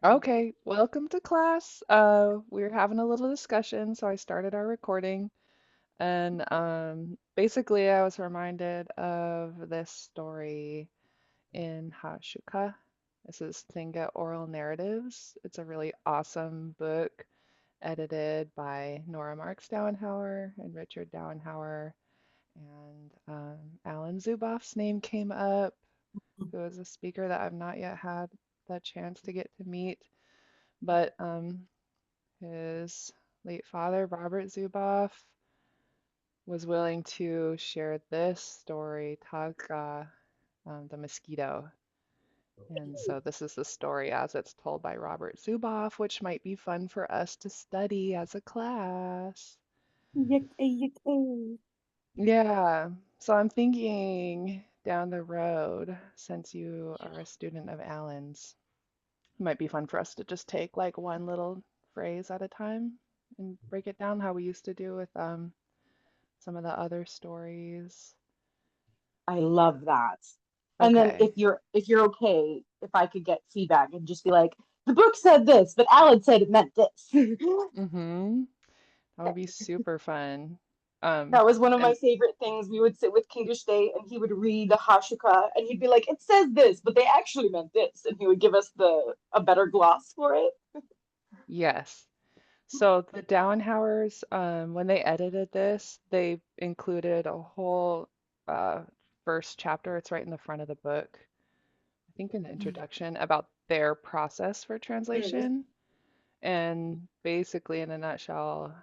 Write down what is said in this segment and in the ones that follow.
Okay, welcome to class. We're having a little discussion, so I started our recording, and basically, I was reminded of this story in Hashuka. This is Tlingit Oral Narratives. It's a really awesome book edited by Nora Marks Dowenhauer and Richard Dowenhauer, and Alan Zuboff's name came up, who is a speaker that I've not yet had the chance to get to meet. But his late father, Robert Zuboff, was willing to share this story, Taga, the mosquito. And so this is the story as it's told by Robert Zuboff, which might be fun for us to study as a class. Yippee. Yeah, so I'm thinking down the road, since you are a student of Alan's, it might be fun for us to just take like one little phrase at a time and break it down how we used to do with some of the other stories. I love that. And then Okay. if you're okay, if I could get feedback and just be like, the book said this, but Alan said it meant this. Mm-hmm. That would be super fun. That was one of my And favorite things. We would sit with Kingish Day and he would read the Hashuka and he'd be like, it says this, but they actually meant this. And he would give us the a better gloss for it. yes. So the Downhowers, when they edited this, they included a whole uh, first chapter. It's right in the front of the book, I think in the introduction, about their process for Mm. translation. And basically, in a nutshell,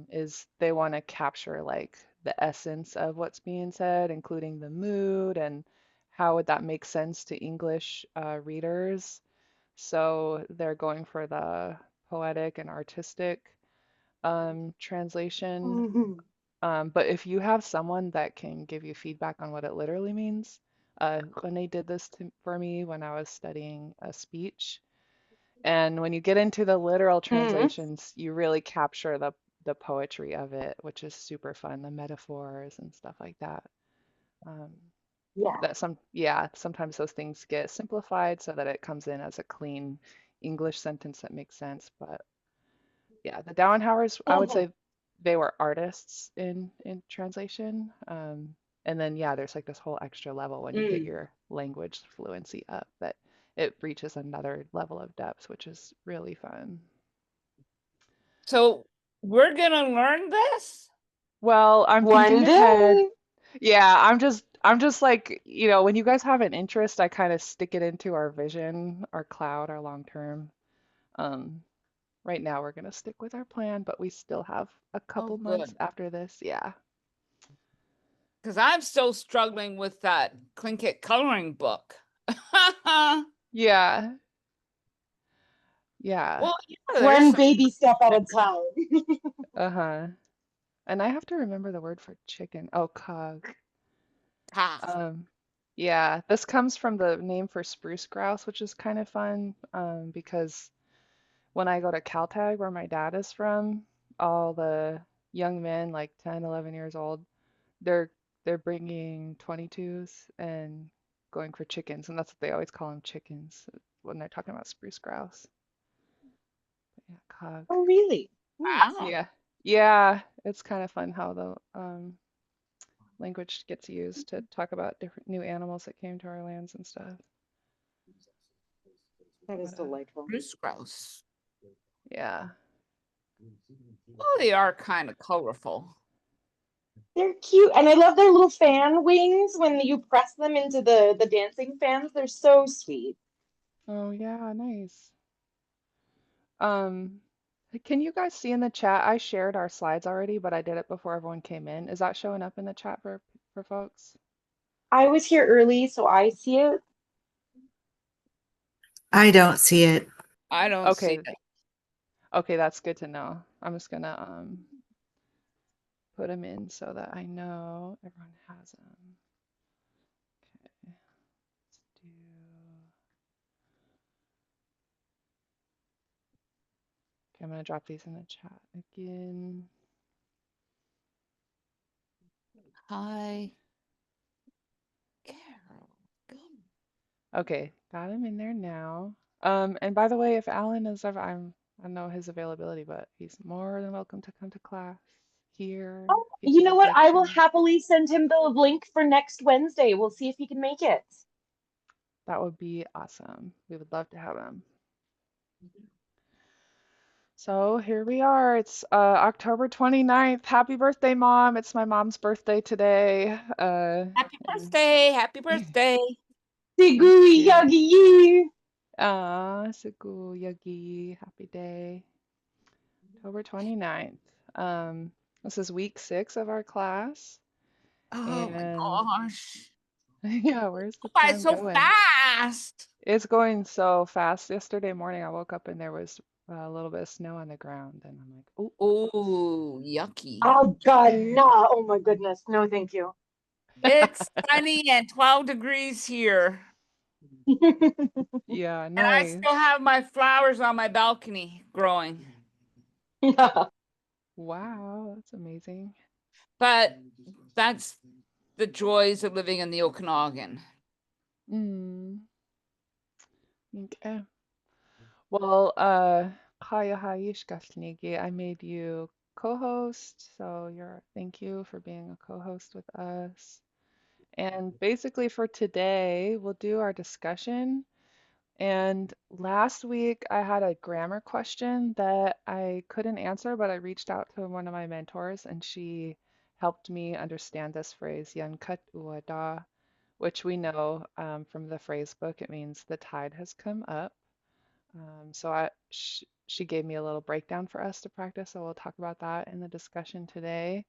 is they want to capture like the essence of what's being said, including the mood and how would that make sense to English readers. So they're going for the poetic and artistic translation. Mhm. But if you have someone that can give you feedback on what it literally means, when they did this for me when I was studying a speech, and when you get into the literal Mm. translations, you really capture the poetry of it, which is super fun, the metaphors and stuff like that. Um, Yeah. yeah, sometimes those things get simplified so that it comes in as a clean English sentence that makes sense. But yeah, the Dowenhowers, I would Mhm. say they were artists in translation. And then yeah, there's like this whole extra level when you get Mm. your language fluency up that it reaches another level of depth, which is really fun. So we're gonna learn this? Well, I'm One thinking ahead. day. Yeah, I'm just like, when you guys have an interest, I kind of stick it into our vision, our cloud, our long term. Um, right now we're gonna stick with our plan, but we still have a Oh, couple months good. after this. Yeah. Because I'm still struggling with that Tlingit coloring book. Yeah. Yeah. Well, yeah, there's One some baby step at a time. Uh-huh. And I have to remember the word for chicken. Oh, cog. tasks. Um, yeah, this comes from the name for spruce grouse, which is kind of fun, because when I go to Caltag, where my dad is from, all the young men, like 10, 11 years old, they're they're bringing 22s and going for chickens, and that's what they always call them, chickens, when they're talking about spruce grouse. Yeah, cog. Oh, really? Nice. Wow. Yeah. Yeah, it's kind of fun how the language gets used to talk about different new animals that came to our lands and stuff. That is But delightful. Spruce grouse. yeah. Well, they are kind of colorful. They're cute, and I love their little fan wings when you press them into the dancing fans. They're so sweet. Oh yeah, nice. Um, can you guys see in the chat? I shared our slides already, but I did it before everyone came in. Is that showing up in the chat for folks? I was here early, so I see it. I don't see it. I don't see Okay, it. okay, that's good to know. I'm just gonna put them in so that I know everyone has them. Okay, let's do. Okay, I'm gonna drop these in the chat again. Hi, Carol. Good. Okay, got him in there now. And by the way, if Alan is ever, I don't know his availability, but he's more than welcome to come to class here Oh, if you know you'd what? like I will to. happily send him the link for next Wednesday. We'll see if he can make it. That would be awesome. We would love to have him. So here we are. It's October 29th. Happy birthday, Mom. It's my mom's birthday today. Happy And birthday. Happy birthday. thank Siguri you. Yagi. Sugu Yagi. Happy day. October 29th. This is week 6 of our class. Oh my And gosh. yeah, where's the Why time so going? fast? It's going so fast. Yesterday morning, I woke up and there was a little bit of snow on the ground. And I'm like, oh. Oh, yucky. Oh God, nah. Oh my goodness. No, thank you. It's sunny and 12 degrees here. Yeah, And I nice. still have my flowers on my balcony growing. Yeah. Wow, that's amazing. But that's the joys of living in the Okanagan. Mm. Okay. Well, Kaya Hayishkashnigi, I made you co-host, so thank you for being a co-host with us. And basically for today, we'll do our discussion. And last week I had a grammar question that I couldn't answer, but I reached out to one of my mentors and she helped me understand this phrase, Yankat uada, which we know from the phrase book, it means the tide has come up. She gave me a little breakdown for us to practice, so we'll talk about that in the discussion today.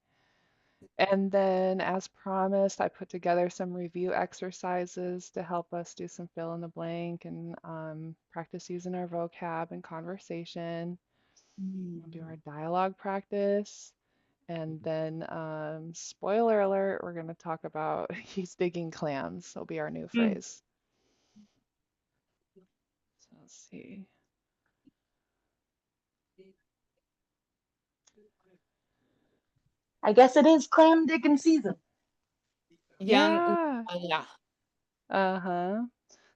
And then, as promised, I put together some review exercises to help us do some fill in the blank and practice using our vocab and conversation. We'll do our dialogue practice. And then, spoiler alert, we're going to talk about he's digging clams. That'll be our new Mm. phrase. So let's see. I guess it is clam digging season. Yan Yeah. Uwala. Uh-huh.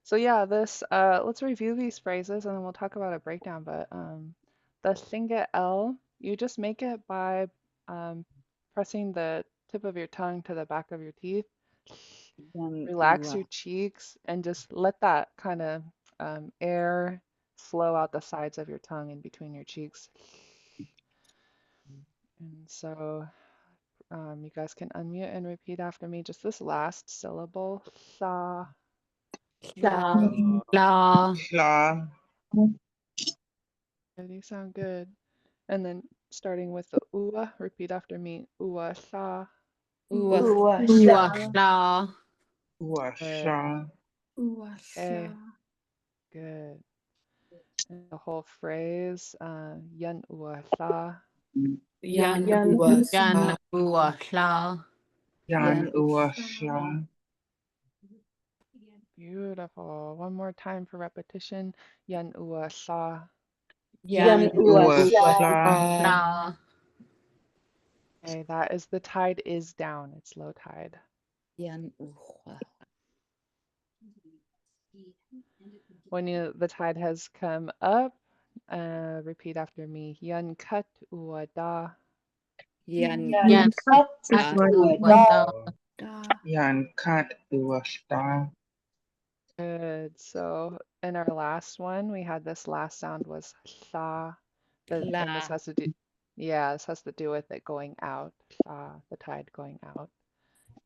So yeah, let's review these phrases and then we'll talk about a breakdown. But the Tlingit L, you just make it by um, pressing the tip of your tongue to the back of your teeth. Yan Relax Uwa. your cheeks and just let that kind of air flow out the sides of your tongue in between your cheeks. And so you guys can unmute and repeat after me just this last syllable. Sa. La. La. La. They sound good. And then starting with the ua, repeat after me. Ua sa. Uwa. Uwasha. La. Good. Washa. Okay. Good. And the whole phrase. Yan ua sa. Yan Yan Yan La. Yan Washa. Beautiful. One more time for repetition. Yan ua sa. Yan Yan Uwasha. La. Okay, that is the tide is down. It's low tide. Yan Uwa. When the tide has come up, repeat after me. Yan kat ua da. Yan Yan Kat Uwada. Yan Kat Washta. Good. So in our last one, we had this last sound was sa. And this La. has to do, yeah, this has to do with it going out. Sa, the tide going out.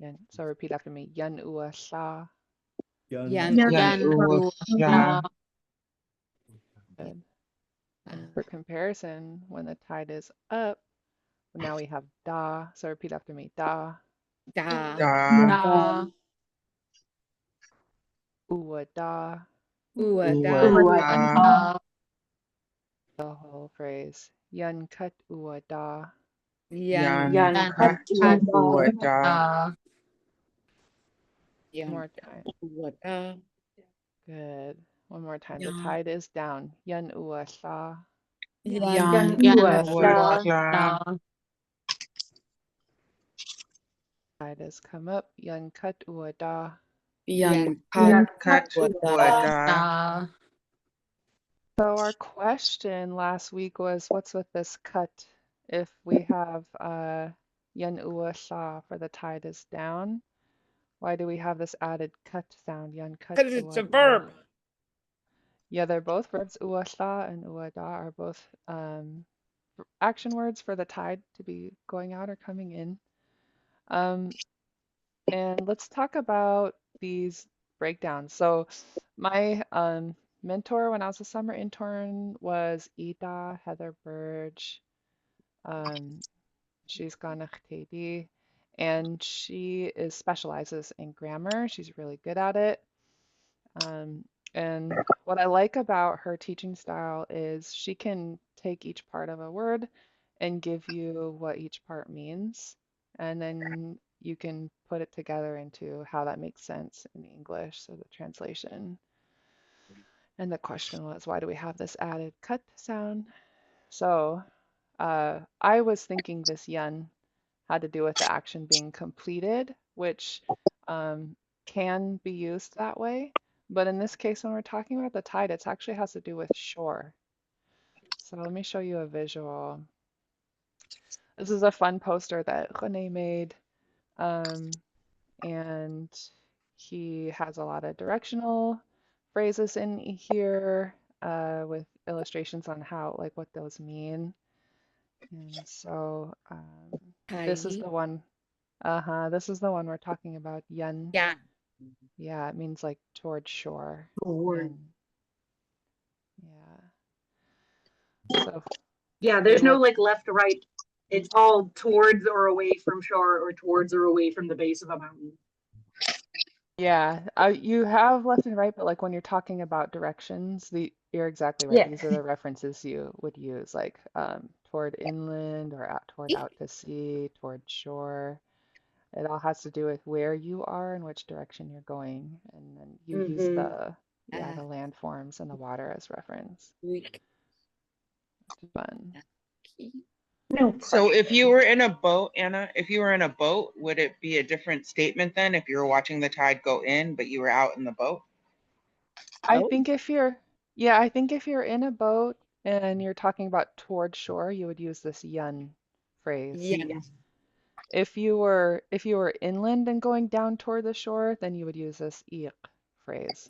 And so repeat after me. Yan ua sa. Yan Yan La. Washa. Good. And for comparison, when the tide is up, now we have da. So repeat after me. Da. Da. Da. Ua da. Uwa da. Uwada. The whole phrase. Yan kat ua da. Yan. Yan Kat Wada. One Yan more time. Uwa da. Good. One more time. The tide is down. Yan ua sa. Yan Yan Uwasha. Washa. Tide has come up. Yan kat ua da. Yan Kat Uada. Da. So our question last week was, what's with this cut? If we have yan ua sha for the tide is down, why do we have this added cut sound? Yan cut Because it's ua a da. verb. Yeah, they're both verbs. Ua sha and ua da are both action words for the tide to be going out or coming in. Um, and let's talk about these breakdowns. So my mentor when I was a summer intern was Ida Heather Burge. She's gone TD, and she is specializes in grammar. She's really good at it. And what I like about her teaching style is she can take each part of a word and give you what each part means, and then you can put it together into how that makes sense in English, so the translation. And the question was, why do we have this added cut sound? So I was thinking this yun had to do with the action being completed, which um, can be used that way. But in this case, when we're talking about the tide, it actually has to do with shore. So let me show you a visual. This is a fun poster that René made. Um, and he has a lot of directional phrases in here with illustrations on how, like, what those mean. And so this is Hi. the one. This is the one we're talking about. Yen. Yeah. Yeah, it means like towards shore. Lord. And yeah. So Yeah, we there's no look. like left or right. It's all towards or away from shore or towards or away from the base of a mountain. Yeah, you have left and right, but like when you're talking about directions, you're exactly right. Yeah. These are the references you would use, like toward inland or out to sea, toward shore. It all has to do with where you are and which direction you're going, and then you use Mm-hmm. the landforms and the water as reference. Week. It's fun. No. So if you were in a boat, Anna, if you were in a boat, would it be a different statement then if you were watching the tide go in, but you were out in the boat? I Oh. think if you're, yeah, I think if you're in a boat and you're talking about toward shore, you would use this yun phrase. Yan. If you were inland and going down toward the shore, then you would use this ik phrase.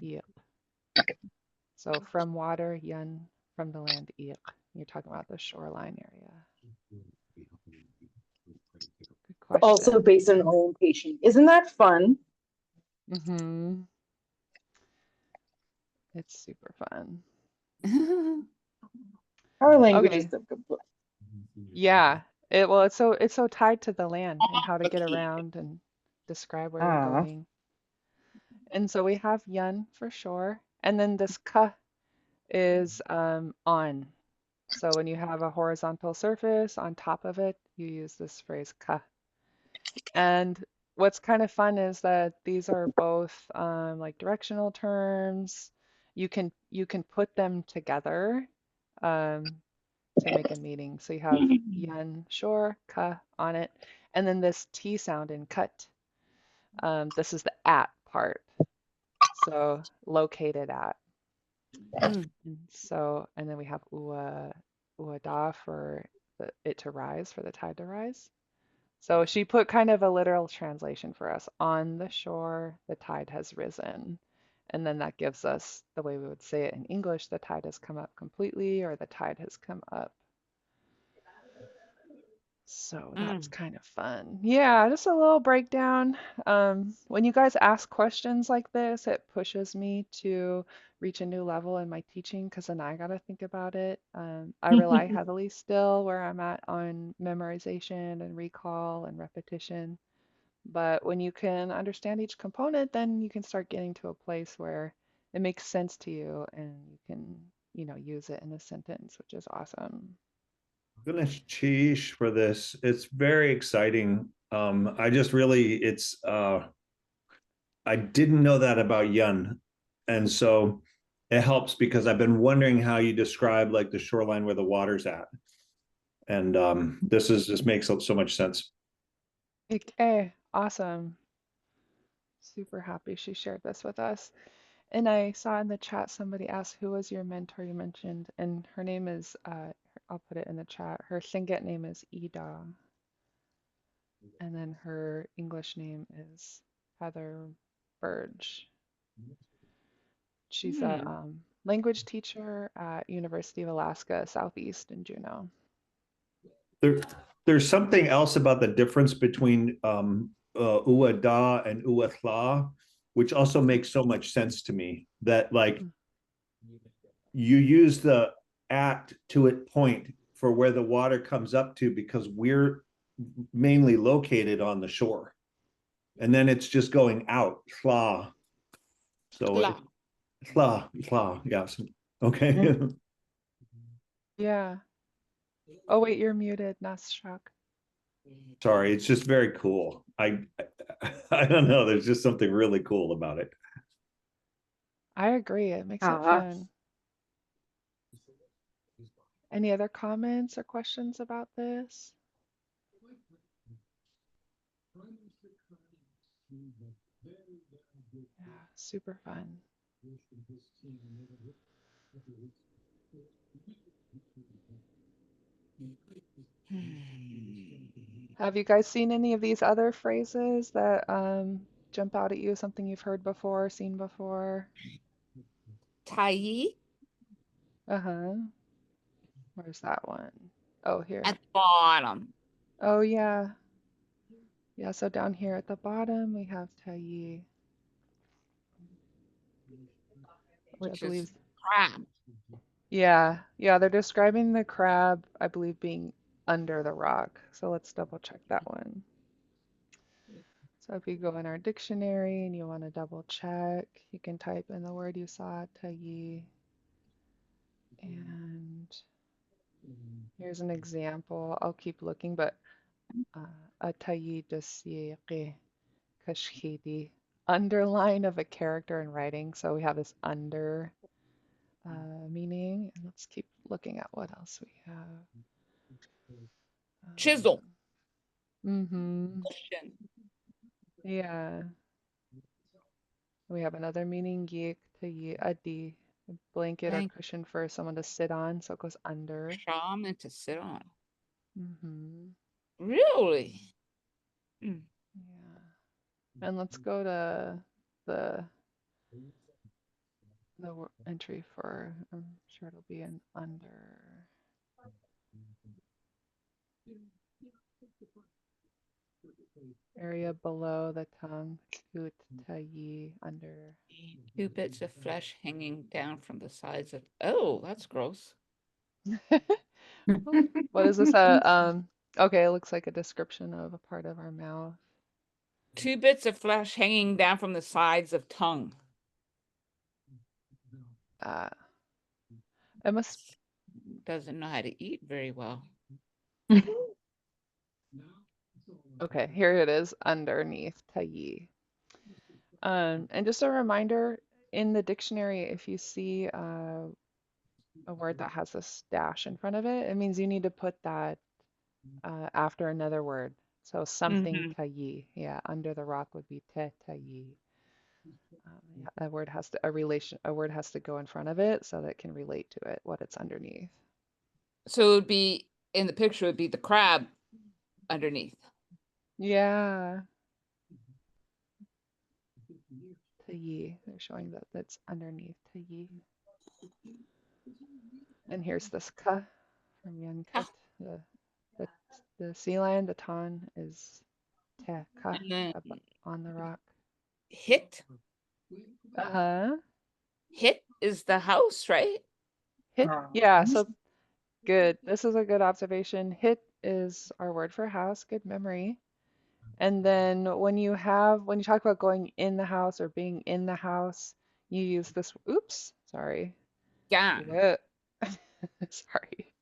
Ik. So from water, yun, from the land, ik. You're talking about the shoreline area. Good Also question. based on orientation. Isn't that fun? Mm-hmm. It's super fun. Our language is Okay. the complex. Yeah. It's so tied to the land and how to get around and describe where you're Ah. going. And so we have yun for sure. And then this ka is on. So when you have a horizontal surface on top of it, you use this phrase ka. And what's kind of fun is that these are both like directional terms. You can put them together um, to make a meaning. So you have yan, shore, ka on it, and then this T sound in cut. This is the at part. So located at. Mm. And then we have ua da for it to rise, for the tide to rise. So she put kind of a literal translation for us. On the shore, the tide has risen. And then that gives us the way we would say it in English, the tide has come up completely, or the tide has come up. So that's kind of fun. Yeah, just a little breakdown. When you guys ask questions like this, it pushes me to reach a new level in my teaching because then I got to think about it. I rely heavily still where I'm at on memorization and recall and repetition. But when you can understand each component, then you can start getting to a place where it makes sense to you and you can, use it in a sentence, which is awesome. Goodness sheesh for this. It's very exciting. I just really I didn't know that about Yun. And so it helps because I've been wondering how you describe like the shoreline where the water's at. And this makes so much sense. Okay, awesome. Super happy she shared this with us. And I saw in the chat somebody asked who was your mentor you mentioned, and her name is I'll put it in the chat. Her Tlingit name is Ida, and then her English name is Heather Burge. She's a language teacher at University of Alaska Southeast in Juneau. There's something else about the difference between ua da and ua thla, which also makes so much sense to me. That like you use the at to it point for where the water comes up to because we're mainly located on the shore, and then it's just going out thla. So thla, yes, okay. Yeah. Oh wait, you're muted, Nasshak. Sorry, it's just very cool. I don't know. There's just something really cool about it. I agree. It makes it fun. Any other comments or questions about this? Yeah, super fun. Have you guys seen any of these other phrases that jump out at you? Something you've heard before, seen before? Tai Uh-huh. Where's that one? Oh, here. at the bottom, Oh, yeah. Yeah, so down here at the bottom, we have Tayi, which I which believe, is crab. yeah, they're describing the crab, I believe, being under the rock. So let's double check that one. So if you go in our dictionary and you want to double check, you can type in the word you saw, Tayi. And here's an example. I'll keep looking, but a Tayi dasiqi kashhidi. Underline of a character in writing. So we have this under meaning. And let's keep looking at what else we have. Chisel. Mm-hmm. Yeah. We have another meaning, yik tayi adi, a blanket or Thank cushion for someone to sit on, so it goes under. shaman to sit on. Mm-hmm. Really? Mm. Yeah. And let's go to the entry for, I'm sure it'll be an under. Area below the tongue, kut tayi, under. 2 bits of flesh hanging down from the sides of. Oh, that's gross. What is this? Okay, it looks like a description of a part of our mouth. 2 bits of flesh hanging down from the sides of tongue. It must. Doesn't know how to eat very well. Okay, here it is underneath tayi. And just a reminder, in the dictionary, if you see a word that has this dash in front of it, it means you need to put that after another word. So something tayi. Yeah, under the rock would be te tayi. Yeah, a word has to go in front of it so that it can relate to it, what it's underneath. So it would be in the picture, it would be the crab underneath. Yeah. Tayi. They're showing that that's underneath tayi. And here's this ka from Yankat. The sea lion, the ton is te ka And then on the rock. hit. Uh-huh. Hit is the house, right? Hit. Yeah, so good. This is a good observation. Hit is our word for house. Good memory. And then when you talk about going in the house or being in the house, you use this, oops, sorry. Yeah. Sorry.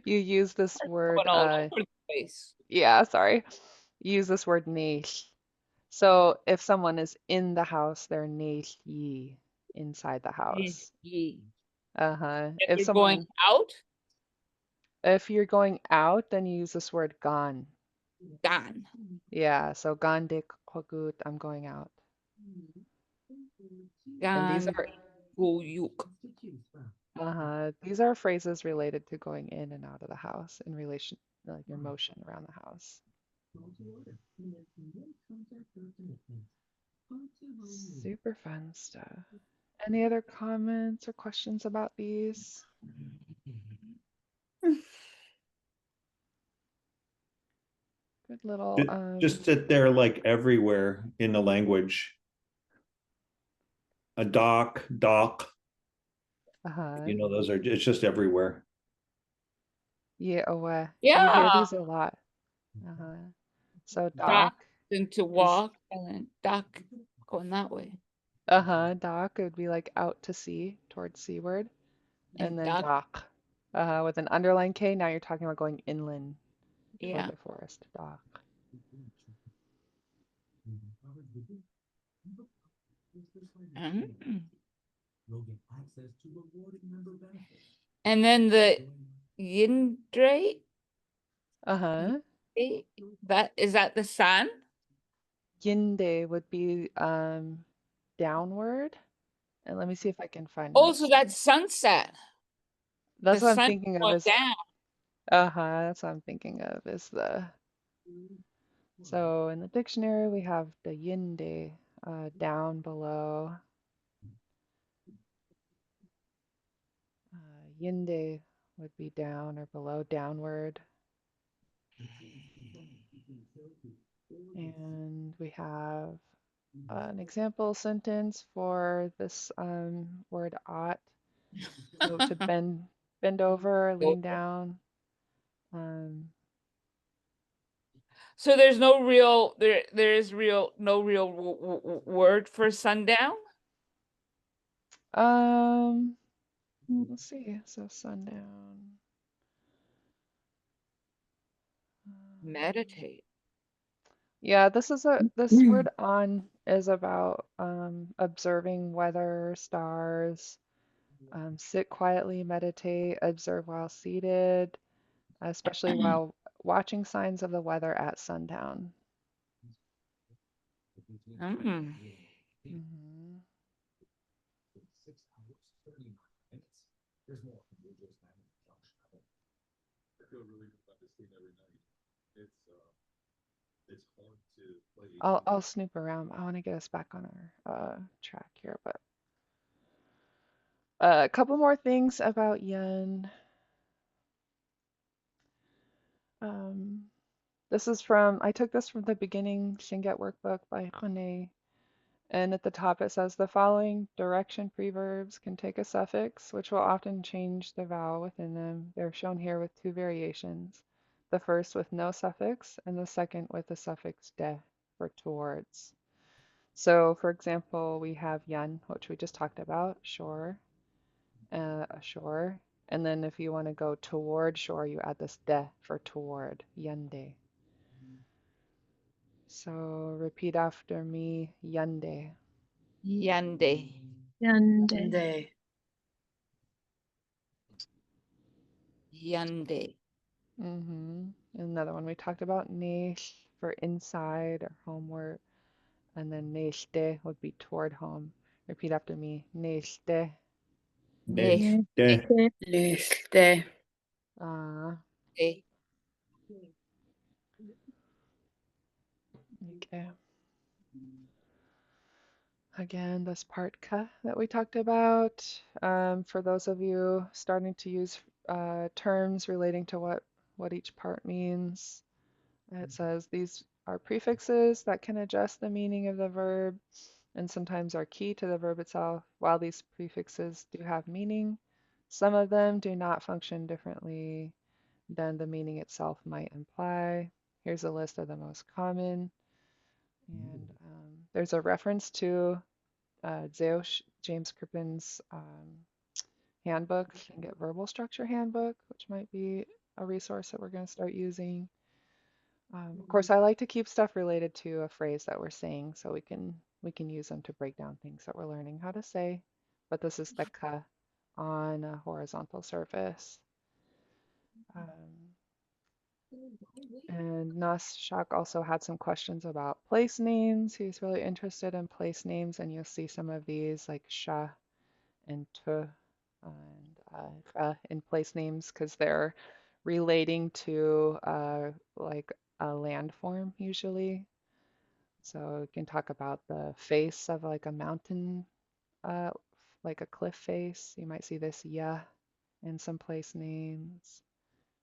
You use this word, Going all over the place. yeah, sorry. You use this word neish. So if someone is in the house, they're neish yi, inside the house. Ye. Uh-huh. If you're going out, If you're going out, then you use this word gan. gone. Yeah, so gan de kogut, I'm going out. And Gan Guyuk. these are phrases related to going in and out of the house in relation, like your motion around the house. Super fun stuff. Any other comments or questions about these? Good little Just that they're like everywhere in the language. A dock, uh-huh. those are, it's just everywhere. Yeah, you hear Yeah. these a lot. Uh-huh. So Dock dock and to is walk and then dock going that way. dock, it would be like out to sea towards seaward. And And then dock, dock. With an underlined K, now you're talking about going inland toward yeah. the forest. Dock. Mm. And then the Yindre, Uh-huh. that is that the sun? Yinde would be downward. And let me see if I can find an Oh, so example. that's sunset. The That's what I'm sun thinking of going is down. that's what I'm thinking of is the so in the dictionary we have the yinde down below. Yinde would be down or below, downward. And we have an example sentence for this word ought. So to bend over, lean down. Um, So there's no real no real word for sundown. let's see. So sundown. Meditate. Yeah, this word on is about observing weather, stars, sit quietly, meditate, observe while seated, especially while watching signs of the weather at sundown. Mm. Mhm. I'll snoop around. I want to get us back on our track here, but a couple more things about yen. Um, I took this from the beginning Shinget workbook by René. And at the top it says the following direction preverbs can take a suffix, which will often change the vowel within them. They're shown here with two variations. The first with no suffix, and the second with the suffix de for towards. So, for example, we have yan, which we just talked about, shore, ashore. And then if you want to go toward shore, you add this de for toward, yande. So repeat after me, yande. Yande. Yande. Yande. Another one we talked about, nesh for inside or homeward, and then neshte would be toward home. Repeat after me, neshte. Ne. Liste. Uh, Ne. okay. Again, this part ka that we talked about. For those of you starting to use terms relating to what each part means, it says these are prefixes that can adjust the meaning of the verb and sometimes are key to the verb itself. While these prefixes do have meaning, some of them do not function differently than the meaning itself might imply. Here's a list of the most common. And there's a reference to Zeosh, James Crippen's handbook, Tlingit Verbal Structure Handbook, which might be a resource that we're going to start using. Of course, I like to keep stuff related to a phrase that we're saying so we can use them to break down things that we're learning how to say. But this is the ka on a horizontal surface. Um, And Nas Shak also had some questions about place names. He's really interested in place names, and you'll see some of these like Sha and Tu and Ra in place names because they're relating to like a landform usually. So we can talk about the face of like a mountain, uh, like a cliff face. You might see this Ya in some place names.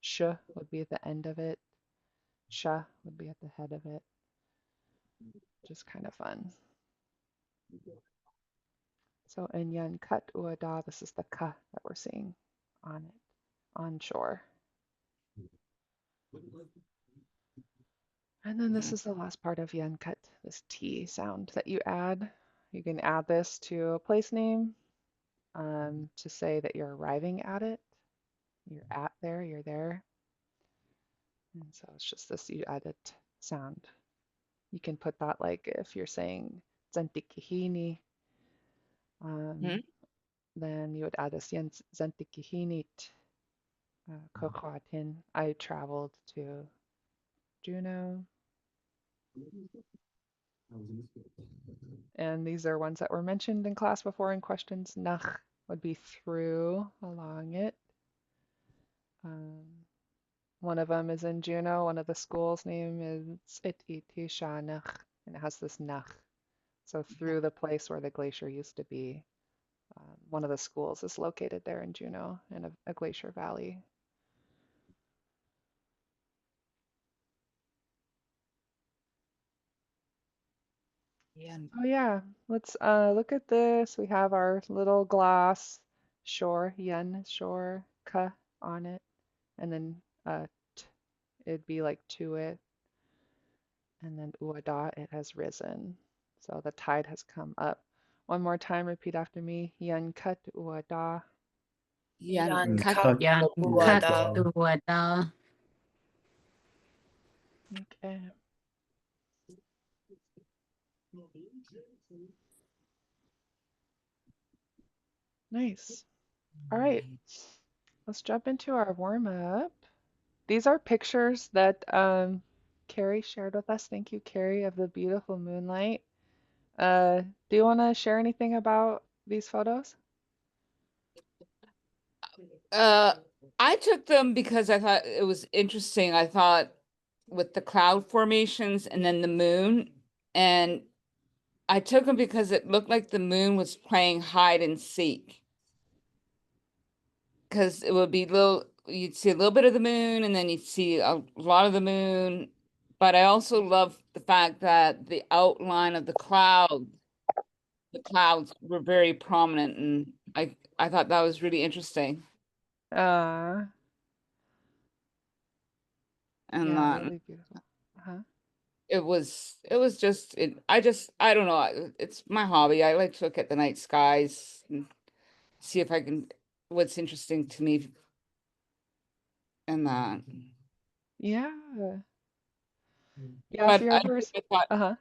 Sh would be at the end of it. Sha would be at the head of it. Just kind of fun. So in Yan Kat Uada, this is the Ka that we're seeing on it, on shore. And then this is the last part of Yan Kat, this T sound that you add. You can add this to a place name to say that you're arriving at it. You're at there, you're there. And so it's just this you added sound. You can put that like if you're saying Zantikihini, then you would add this Zantikihinit Kokwatin. I traveled to Juneau. And these are ones that were mentioned in class before in questions. Nach would be through, along it. One of them is in Juneau. One of the schools' name is Iti Shanach, and it has this nach. So through the place where the glacier used to be. One of the schools is located there in Juneau in a glacier valley. Oh yeah, let's look at this. We have our little glass shore, yen shore, ka on it, and then t, it'd be like to it, and then uada, it has risen. So the tide has come up. One more time, repeat after me. Yen kat uada. Yan And kat cut Yan kat Uada. uada. Okay. Nice. All right, let's jump into our warm up. These are pictures that Carrie shared with us. Thank you, Carrie, of the beautiful moonlight. Do you want to share anything about these photos? I took them because I thought it was interesting. I thought with the cloud formations and then the moon, and I took them because it looked like the moon was playing hide and seek. Because it would be you'd see a little bit of the moon and then you'd see a lot of the moon. But I also love the fact that the outline of the clouds were very prominent, and I thought that was really interesting. Uh, And yeah, that really beautiful. Uh-huh. I don't know, it's my hobby. I like to look at the night skies and see if I can what's interesting to me in that. Yeah. Yeah, if But you're ever, uh-huh.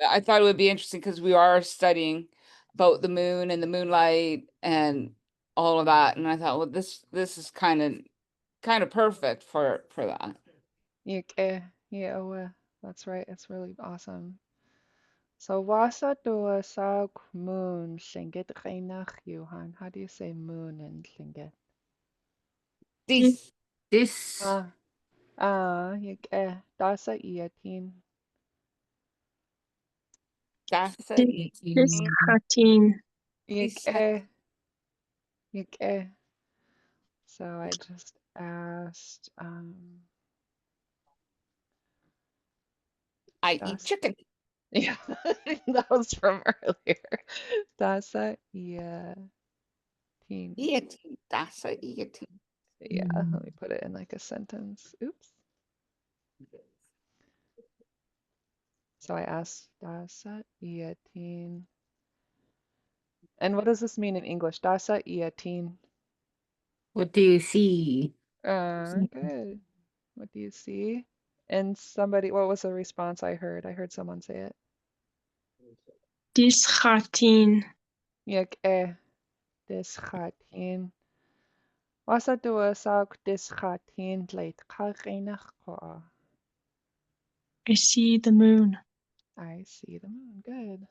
I thought it would be interesting because we are studying about the moon and the moonlight and all of that. And I thought, well, this is kind of perfect for that. Yeah, that's right. It's really awesome. So wasa dua sa moon singit reinach Johan. How do you say moon in Tlingit? This Ah, dasa iatin. that's This hatin. Yike. So I just asked, I eat das, chicken. yeah, that was from earlier. Dasa iatin. That's a eating. Yeah, let me put it in like a sentence. Oops. So I asked dasa iatin. And what does this mean in English? Dasa iatin. What do you see? Good. What do you see? And somebody, what was the response I heard? I heard someone say it. This hatin. Yek des chatin. Wasa dua sauk dis chatin leit kageinach ko. I see the moon. I see the moon. Good.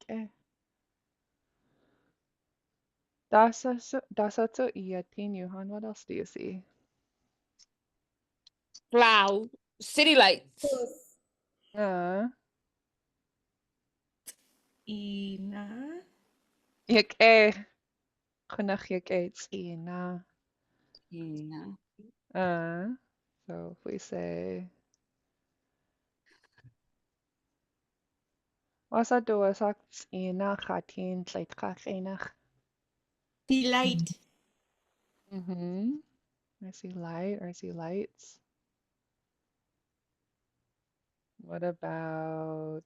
Okay. Dasa to iatin Yuhan. What else do you see? Cloud. City lights. Uh, Ina. yake. Kunach yake tsina. No. So if we say Wasa dua sauk tsina chatin leit kageinach. Delight. Mm-hmm. I see light or I see lights. What about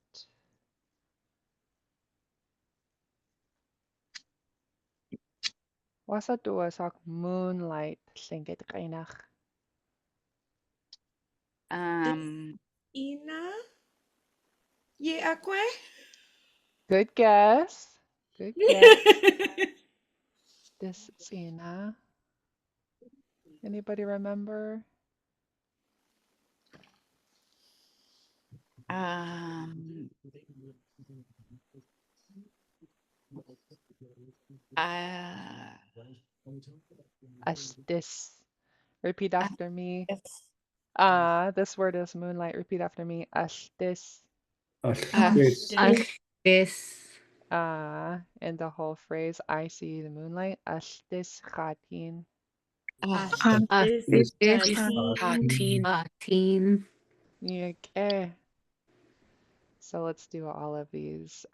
Wasa dua sauk moonlight lingit kageinach. Ina. Ye akwe. Good guess. Good guess. This tsina. Anybody remember? Um, uh, Astis. Repeat after me. yes. This word is moonlight. Repeat after me. Astis. Ashtis. This. In the whole phrase, I see the moonlight. Astis khatin. This Ashtis. Hatin. Okay. So let's do all of these.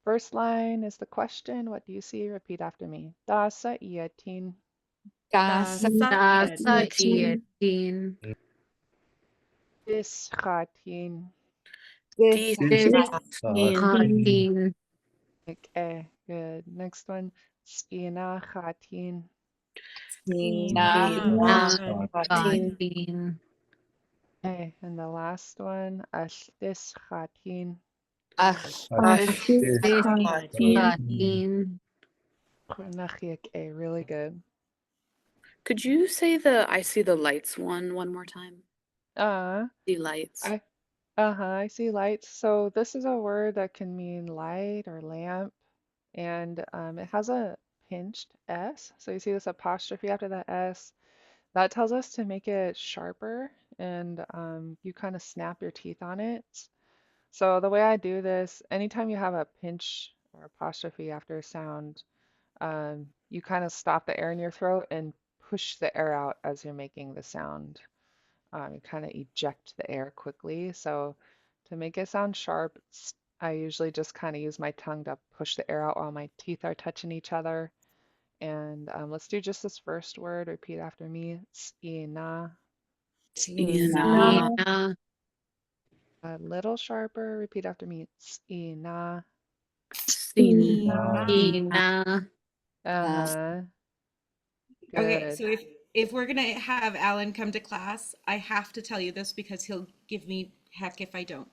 First line is the question. What do you see? Repeat after me. Dasa iatin. Dasa. Dasa Iatin. Dis khatin. This. This Ashtis. Hatin. Okay, good. Next one. Skina khatin. Ina. Hatin. Okay, and the last one. Astis khatin. Ach. This Ashtis. Hatin. Okay, really good. Could you say the I see the lights one more time? Uh, The lights. I see lights. So this is a word that can mean light or lamp, and it has a pinched S. So you see this apostrophe after the S. That tells us to make it sharper, and you kind of snap your teeth on it. So the way I do this, anytime you have a pinch or apostrophe after a sound, you kind of stop the air in your throat and push the air out as you're making the sound. You kind of eject the air quickly. So to make it sound sharp, I usually just kind of use my tongue to push the air out while my teeth are touching each other. And let's do just this first word. Repeat after me. Tsina. Ina. Ina. A little sharper. Repeat after me. Tsina. Ina. Uh-huh. Okay, Good. so if we're gonna have Alan come to class, I have to tell you this because he'll give me heck if I don't.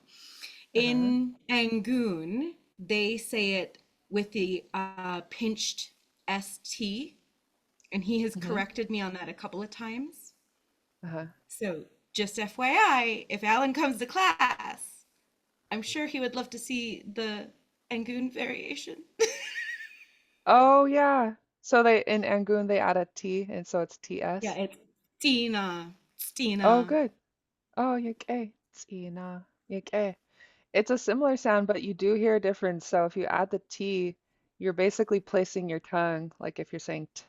Uh-huh. In Angoon, they say it with the pinched ST, and he has Mm-hmm. corrected me on that a couple of times. Uh-huh. So just FYI, if Alan comes to class, I'm sure he would love to see the Angoon variation. Oh yeah. So they in Angoon they add a T and so it's Yeah, TS. it's Tina. Oh Stina. good. Oh yake. Tsina. Yake. It's a similar sound, but you do hear a difference. So if you add the T, you're basically placing your tongue, like if you're saying t,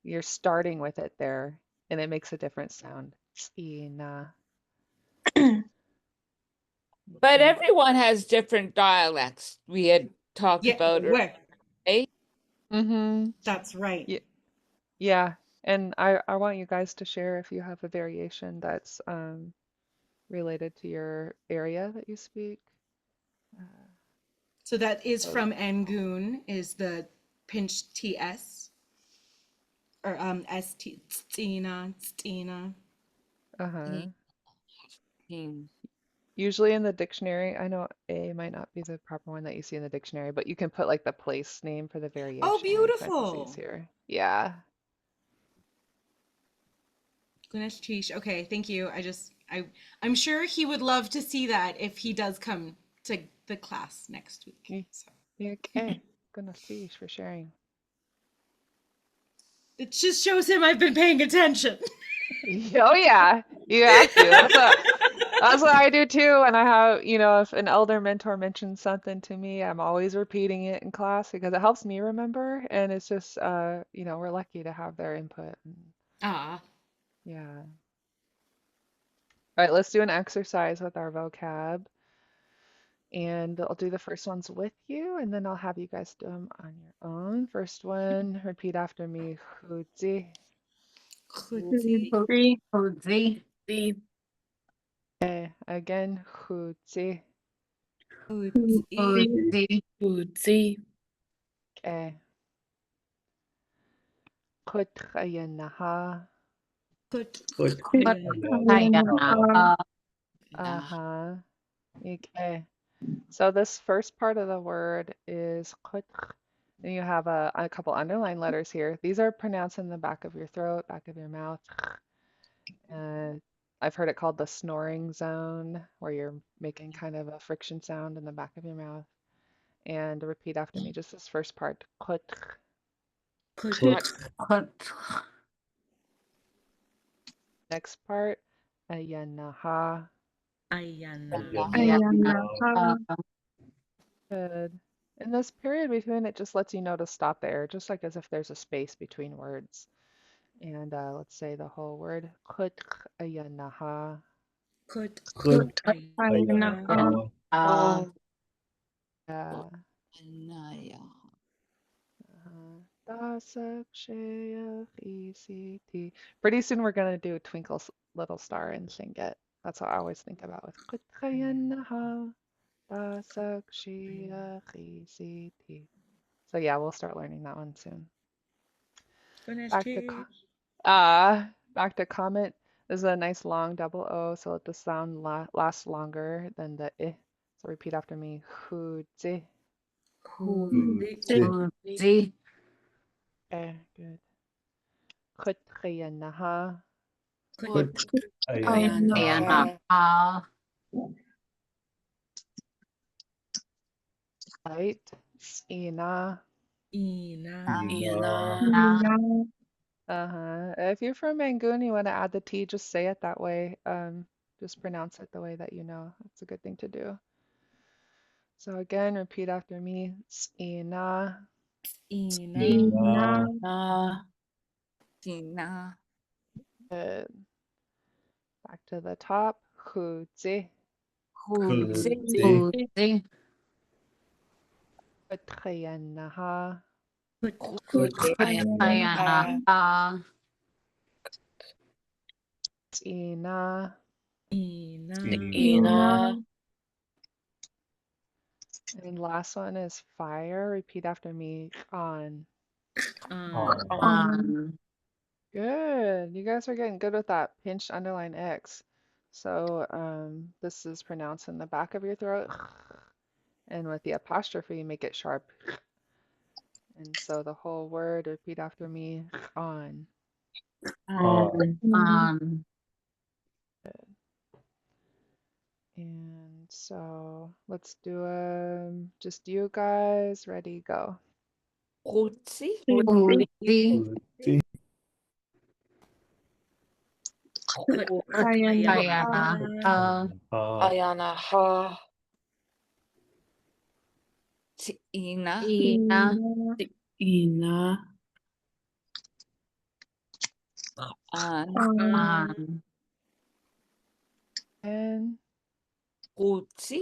you're starting with it there, and it makes a different sound. Tsina. But Okay. everyone has different dialects. We had talked Yeah, about it, where? right? Mm-hmm. That's right. Yeah. Yeah. And I want you guys to share if you have a variation that's related to your area that you speak. Uh, So that is so, from Angoon, is the pinched TS or ST Stina, Stina. uh-huh. Hmm. Usually in the dictionary, I know A might not be the proper one that you see in the dictionary, but you can put like the place name for the variation Oh, in beautiful. parentheses here. Yeah. Ganesh Tish. Okay, thank you. I'm sure he would love to see that if he does come to the class next week. Y- So Okay. Goodness teach for sharing. it just shows him I've been paying attention. Oh yeah, you have to. That's what I do too. And I have, if an elder mentor mentions something to me, I'm always repeating it in class because it helps me remember. And it's just, we're lucky to have their input. Ah, Yeah. All right, let's do an exercise with our vocab. And I'll do the first ones with you, and then I'll have you guys do them on your own. First one, repeat after me. Huzi. Khutzi. Cozy. Okay, again, huzi. Khutzi. Cozy. Okay. Kutrayanaha. Put Ayana. Uh-huh. Okay. So this first part of the word is kutr. And you have a couple underline letters here. These are pronounced in the back of your throat, back of your mouth. And I've heard it called the snoring zone, where you're making kind of a friction sound in the back of your mouth. And repeat after me, just this first part. Kutr. Next part. Ayanaha. Ayana. Good. And this period between it just lets you know to stop there, just like as if there's a space between words. And let's say the whole word. Kutr ayanaha. Ayana. Yeah. Dasak sheyach ECT. Pretty soon we're gonna do Twinkle Little Star in Tlingit. That's what I always think about with Kutr ayanaha. Dasak sheyach ECT. So yeah, we'll start learning that one soon. Ganesh Back to Tish. back to comment. This is a nice long double O, so let the sound lasts longer than the I. So repeat after me. Huzi. Cozy. Okay, good. Kutriyanaha. Ayana. Light. Ina. Uh-huh. If you're from Rangoon, you want to add the T, just say it that way. Just pronounce it the way that you know. That's a good thing to do. So again, repeat after me. Ina. Tina. Good. Back to the top. Huzi. Cozy. Kutriyanaha. Ayana. Ina. And last one is fire. Repeat after me. On. Good. You guys are getting good with that pinched underline X. So this is pronounced in the back of your throat. And with the apostrophe, you make it sharp. And so the whole word, repeat after me. On. And so let's do just you guys. Ready, go. Khutzi. Cozy. Ayana. Tina. An. And Khutzi.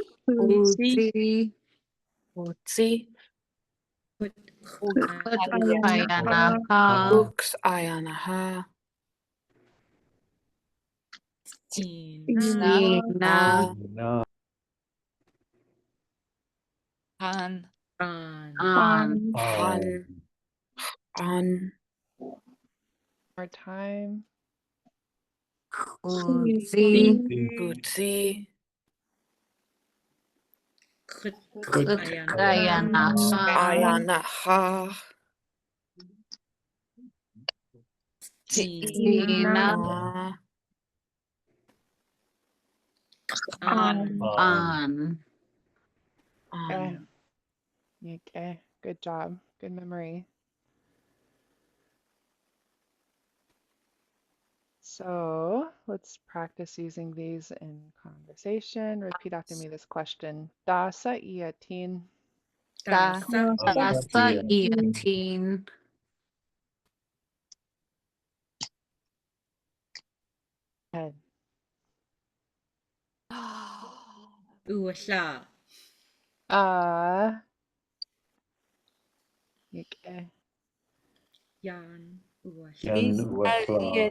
Ayana. Han. more time. Cozy. Ayanaha. Tina. On. Okay. Okay. Good job. Good memory. So let's practice using these in conversation. Repeat after me this question. Da sa iatin. Basta iatin. Head. Uwasha. Okay. Yan. Uwasha. Yan Uwasla.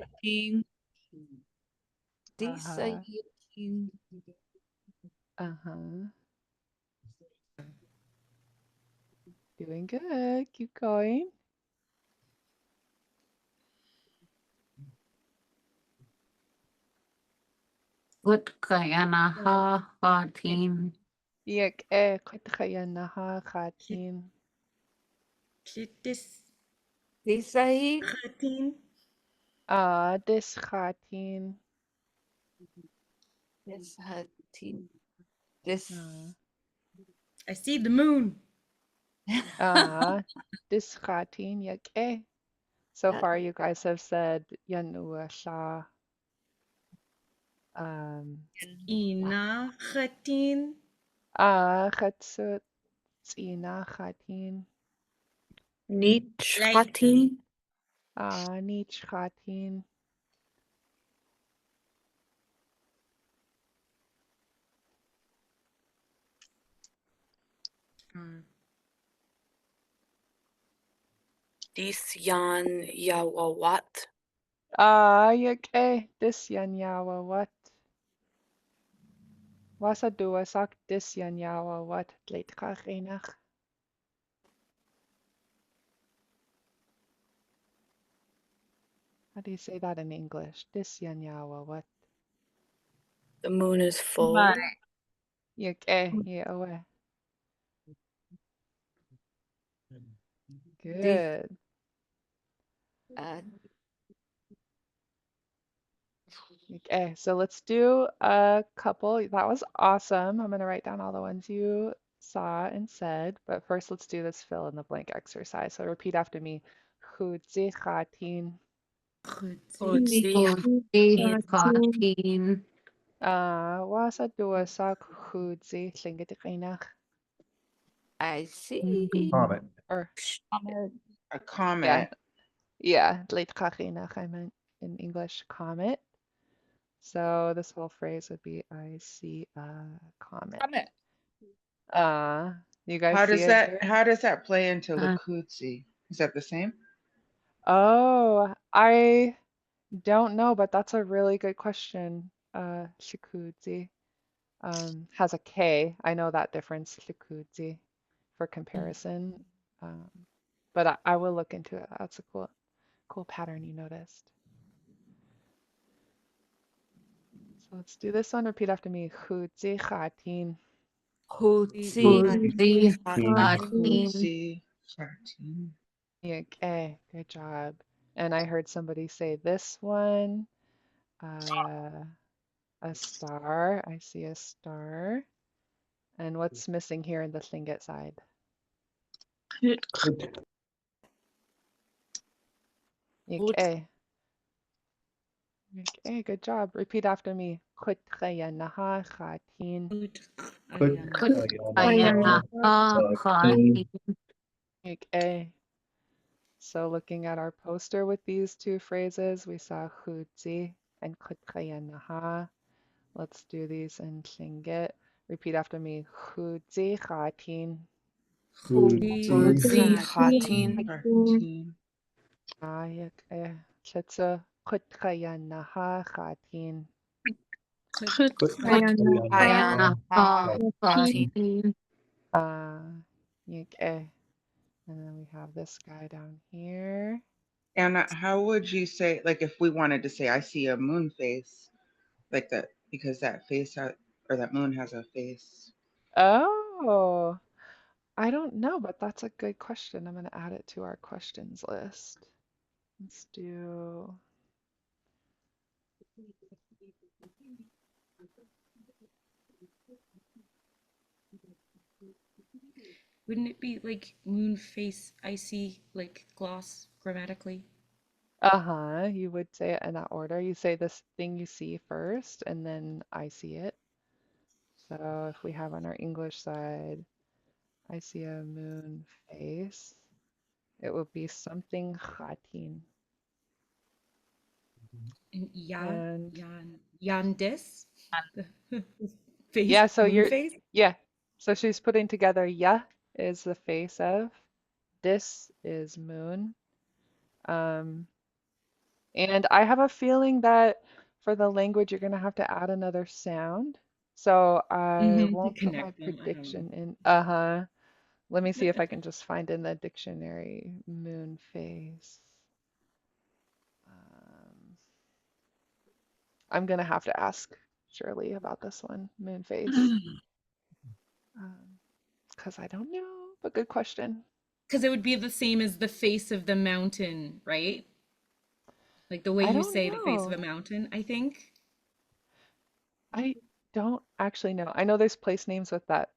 Uh-huh. Doing good. Keep going. Kayanaha hatin. Khayanaha khatin. Klitis. Disai. Khatin. Dis khatin. This hatin. This. I see the moon. Dis khatin yak. So far, you guys have said Yanua Shah. Ina khatin. Khatsut Ina Khatin. Nich Hatin. Nich Khatin. Disyan Yawawat. Yak Dis Yanyawa what? Wasa duwasak Dis Yanyawa what? Late Kachinach. How do you say that in English? Dis Yanyawa what? The moon is full. Yak yeah. Good. Okay, so let's do a couple. That was awesome. I'm going to write down all the ones you saw and said, but first let's do this fill in the blank exercise. So repeat after me. Khutzi khatin. Utsi Hatin. Wasa duwasak khutzi tlingit. I see. Comet. Or A comet. yeah, late kachinach I meant in English comet. So this whole phrase would be I see a comet. You guys see it here? How does that play into Lakutsi? Is that the same? Oh, I don't know, but that's a really good question. Shikudzi has a K. I know that difference, Shikudzi, for comparison. But I will look into it. That's a cool pattern you noticed. So let's do this one. Repeat after me. Khudzi khatin. Hutsi. Lakutsi. Okay, good job. And I heard somebody say this one. A star. I see a star. And what's missing here in the Tlingit side? Okay. Okay, good job. Repeat after me. Khutkayanaha khatin. Kayanaha hatin. Okay. So looking at our poster with these two phrases, we saw khutzi and khutkayanaha. Let's do these in Tlingit. Repeat after me. Khutzi khatin. Utsi Hatin. Okay. Chetsa khutkayanaha khatin. Ayanaha Hatin. Okay. And then we have this guy down here. Anna, how would you say, like, if we wanted to say, I see a moon face, like that, because that face or that moon has a face? Oh, I don't know, but that's a good question. I'm going to add it to our questions list. Let's do. Wouldn't it be like moon face icy like gloss grammatically? Uh-huh, you would say it in that order. You say this thing you see first, and then I see it. So if we have on our English side, I see a moon face, it would be something khatin. And And Yandis, the face, yeah, so moon you're, face. yeah. So she's putting together ya is the face of, this is moon. Um, and I have a feeling that for the language, you're going to have to add another sound. So I To won't put my connect them. I don't know. prediction in. Uh-huh. Let me see if I can just find in the dictionary moon phase. Um, I'm gonna have to ask Shirley about this one, moon phase, because I don't know, but good question. Because it would be the same as the face of the mountain, right? Like the way I you don't say the face of a know. mountain, I think. I don't actually know. I know there's place names with that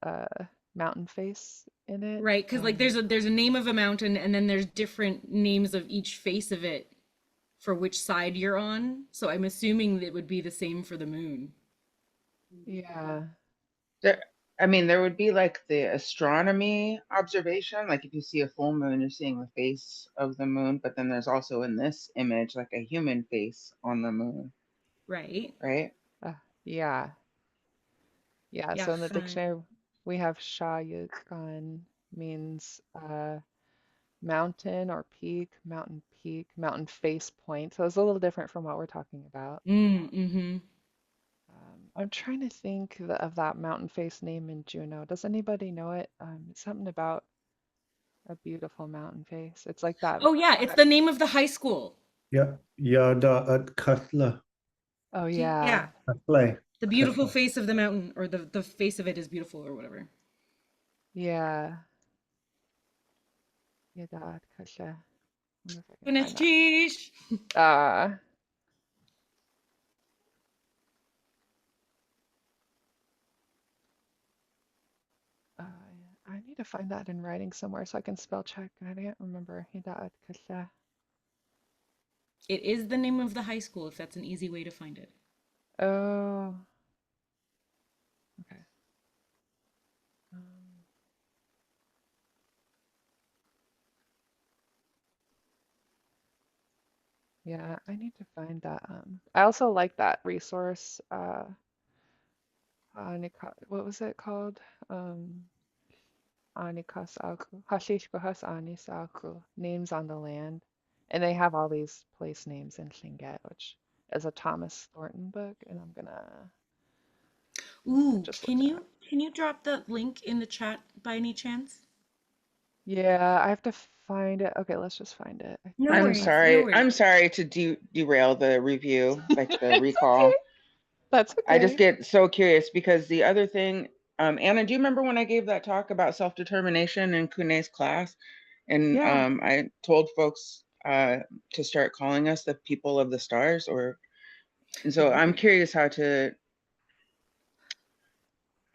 mountain face in it. Right, because like there's a name of a mountain and then there's different names of each face of it for which side you're on. So I'm assuming that it would be the same for the moon. Yeah. There, I mean, there would be like the astronomy observation. Like if you see a full moon, you're seeing the face of the moon. But then there's also in this image like a human face on the moon, Right? right? Uh, yeah. Yeah. Yeah. So in the dictionary, we have Shayukan means mountain or peak, mountain face point. So it's a little different from what we're talking about. Mm-hmm. I'm trying to think of that mountain face name in Juneau. Does anybody know it? It's something about a beautiful mountain face. It's like that. Oh yeah, it's the name of the high school. Yeah. Yada at Katla. Oh Yeah. yeah, Katle. The beautiful Katla. face of the mountain, or the face of it is beautiful, or whatever. yeah. Yedad Kasha. Wonder if I can find that. NSG. Uh, uh, I need to find that in writing somewhere so I can spell check. I can't remember. Yedad Kasha. It is the name of the high school, if that's an easy way to find it. Oh, okay. Yeah, I need to find that. I also like that resource. What was it called? Um, Anikasaku, Hashishkuhas Anisaku, names on the land. And they have all these place names in Tlingit, which is a Thomas Thornton book, and I'm gonna I Ooh, just looked at. can you drop that link in the chat by any chance? Yeah, I have to find it. Okay, let's just find it. I No think I'm worries, that's no sorry. worries. I'm sorry to derail the review, like the it's okay. recall. That's I just okay. get so curious because the other thing, Anna, do you remember when I gave that talk about self-determination in Kune's class? And Yeah. I told folks to start calling us the people of the stars, and so I'm curious how to.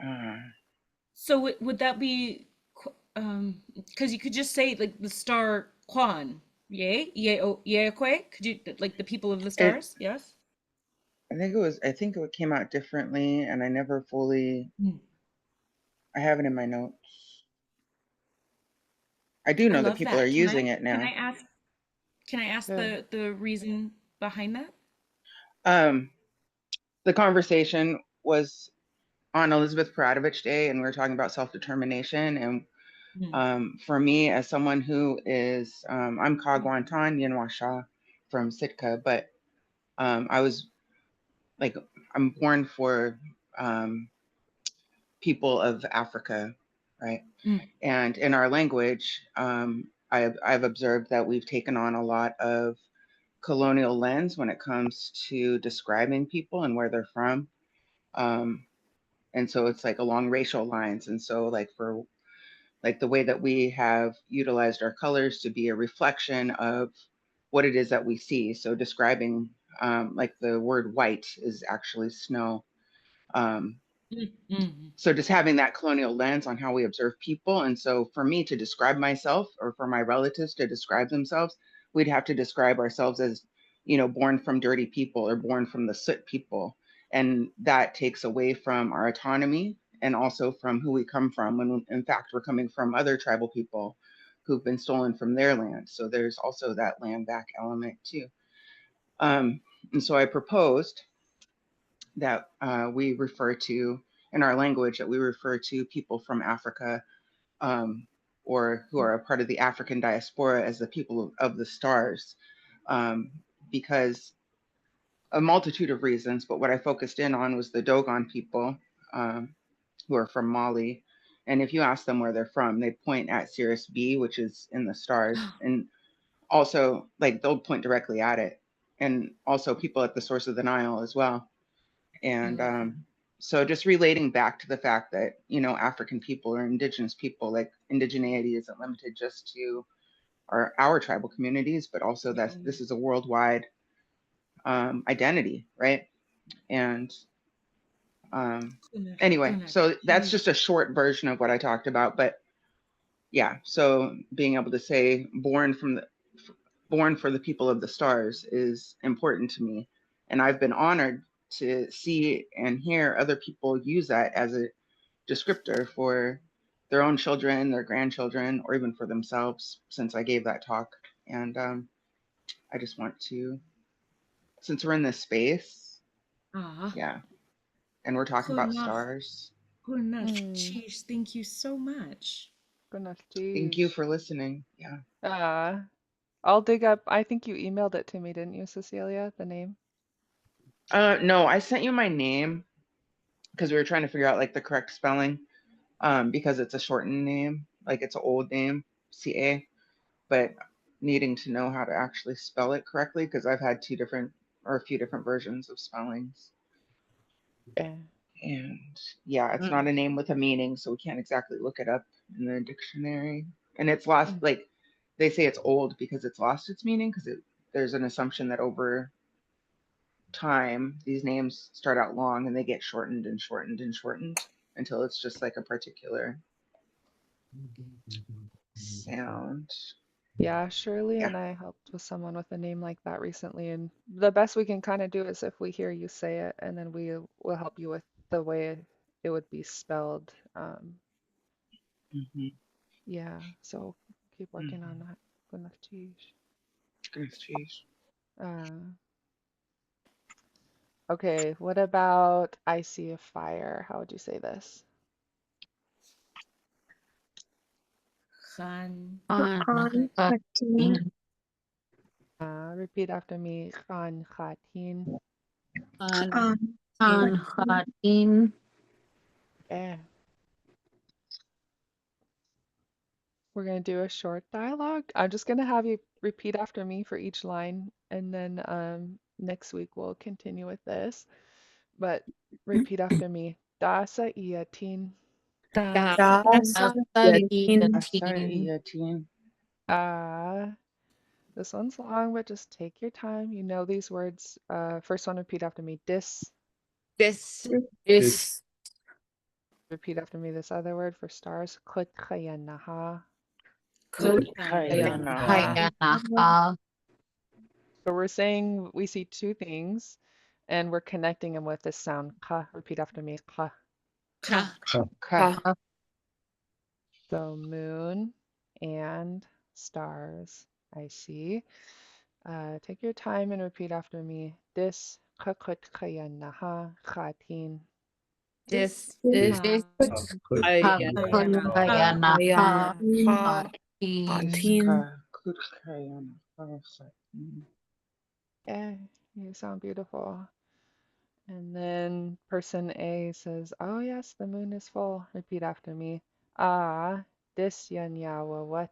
Uh, So would that be, because you could just say like the star Kwan, yay, yay, oh, yay, kwe? Could you like the people of the it, stars? Yes. I think it came out differently, and I never fully. Hmm. I have it in my notes. I do I know that love people are that. using it Can now. I ask can I ask Sure. the reason behind that? Um, the conversation was on Elizabeth Peradovich Day, and we were talking about self-determination. And Hmm. for me, as someone who is, I'm Kagwantan Yinwasha from Sitka, but I was like, I'm born for people of Africa, right? Hmm. And in our language, I've observed that we've taken on a lot of colonial lens when it comes to describing people and where they're from. Um, And so it's like along racial lines. And so like for like the way that we have utilized our colors to be a reflection of what it is that we see. So describing like the word white is actually snow. So just having that colonial lens on how we observe people. And so for me to describe myself, or for my relatives to describe themselves, we'd have to describe ourselves as, you know, born from dirty people or born from the soot people. And that takes away from our autonomy and also from who we come from, when in fact we're coming from other tribal people who've been stolen from their land. So there's also that land back element too. And so I proposed that we refer to, in our language, that we refer to people from Africa, or who are a part of the African diaspora, as the people of the stars, because a multitude of reasons, but what I focused in on was the Dogon people, who are from Mali. And if you ask them where they're from, they point at Sirius B, which is in the stars. And also, like, they'll point directly at it. And also people at the source of the Nile as well. And so just relating back to the fact that, you know, African people or indigenous people, like indigeneity isn't limited just to our tribal communities, but also that this is a worldwide identity, right? And anyway, so that's just a short version of what I talked about. But yeah, so being able to say born for the people of the stars is important to me. And I've been honored to see and hear other people use that as a descriptor for their own children, their grandchildren, or even for themselves, since I gave that talk. And I just want to, since we're in this space, yeah, and we're talking about stars. Cheese, thank you so much. Thank you for listening. Yeah. I'll dig up. I think you emailed it to me, didn't you, Cecilia? The name? No, I sent you my name because we were trying to figure out like the correct spelling, because it's a shortened name, like it's an old name, CA, but needing to know how to actually spell it correctly because I've had a few different versions of spellings. Yeah. And yeah, it's not a name with a meaning, so we can't exactly look it up in the dictionary. And it's lost, like they say it's old because it's lost its meaning, because there's an assumption that over time these names start out long and they get shortened and shortened and shortened until it's just like a particular sound. Yeah, Shirley and I helped with someone with a name like that recently, and the best we can kind of do is if we hear you say it, and then we will help you with the way it would be spelled. Yeah, so keep working on that. Good okay, what about I see a fire? How would you say this? Repeat after me. Khan khatin. Yeah. We're going to do a short dialogue. I'm just going to have you repeat after me for each line, and then next week we'll continue with this. But repeat after me. Dasa iatin. This one's long, but just take your time. You know these words. First one, repeat after me. Dis. Repeat after me this other word for stars. Kutkayanaha. So we're saying we see two things, and we're connecting them with this sound. Ka. Repeat after me. Ka. So moon and stars. I see. Take your time and repeat after me. Dis kakutkayanaha khatin. Yeah, you sound beautiful. And then person A says, "Oh yes, the moon is full." Repeat after me. Ah, dis yanyawa what?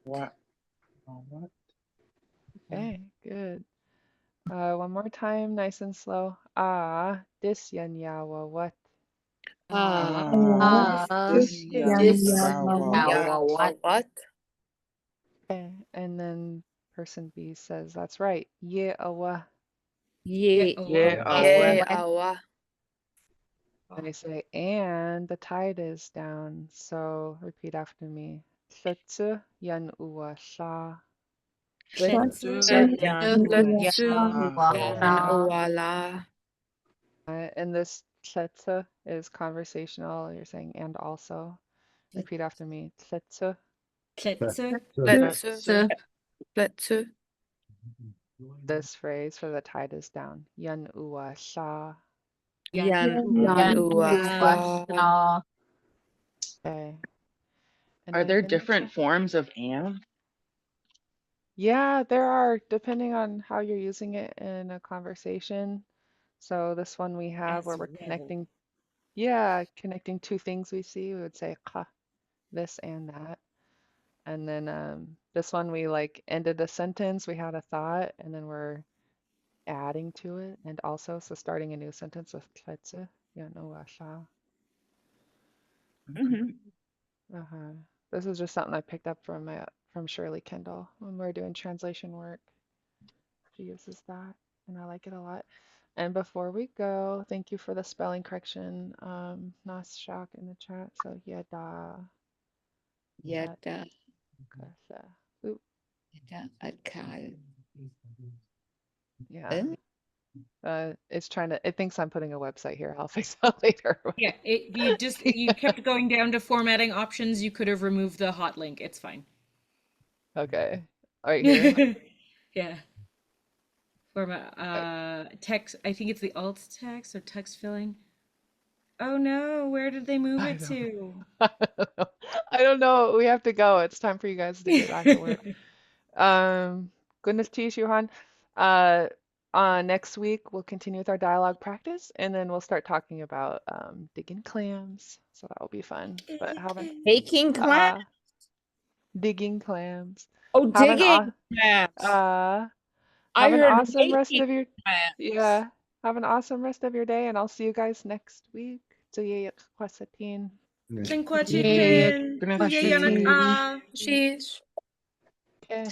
What? Okay, good. One more time, nice and slow. Ah, this yan yawa what? This This what? What? Okay. And then person B says, that's right. Ye awa. Yeah. Yeah, Yeah, what? awa. And I say, and the tide is down. So repeat after me. Tsetsu yan uwa sha. Let's Uwala. And this tsetsu is conversational. You're saying and also. Repeat after me. Tsetsu. Kletze. Let's This phrase for the tide is down. Yan uwa sha. Yan. Uwa. Okay. And Are then there finish different up. forms of am? Yeah, there are, depending on how you're using it in a conversation. So this one we have where As we're well. connecting, yeah, connecting two things we see. We would say "Ka," this and that. And then this one we like ended a sentence, we had a thought, and then we're adding to it. And also, so starting a new sentence with "Tletse," Yanuasha. Uh-huh. This is just something I picked up from Shirley Kendall when we are doing translation work. She uses that, and I like it a lot. And before we go, thank you for the spelling correction. Nas Shock in the chat. So yada. Yada. Kasa. Ooh, Yada. Akal. yeah. It's trying to. It thinks I'm putting a website here. I'll fix that later. Yeah, you kept going down to formatting options. You could have removed the hot link. It's fine. Okay. Right here. Yeah. Format text. I think it's the alt text or text filling. Oh no, where did they move I it don't to? know. I don't know. We have to go. It's time for you guys to get back to work. Goodness Tish, Johan. Uh, next week we'll continue with our dialogue practice, and then we'll start talking about digging clams. So that will be fun. But have an Taking class. uh digging clams. Oh, Have an digging class. I have an heard awesome rest making of your class. yeah. Have an awesome rest of your day, and I'll see you guys next week. Tuyeyak kwasatin. Trinquachitin. Gonna Tuyayanak choose. ah. Sheesh. Okay.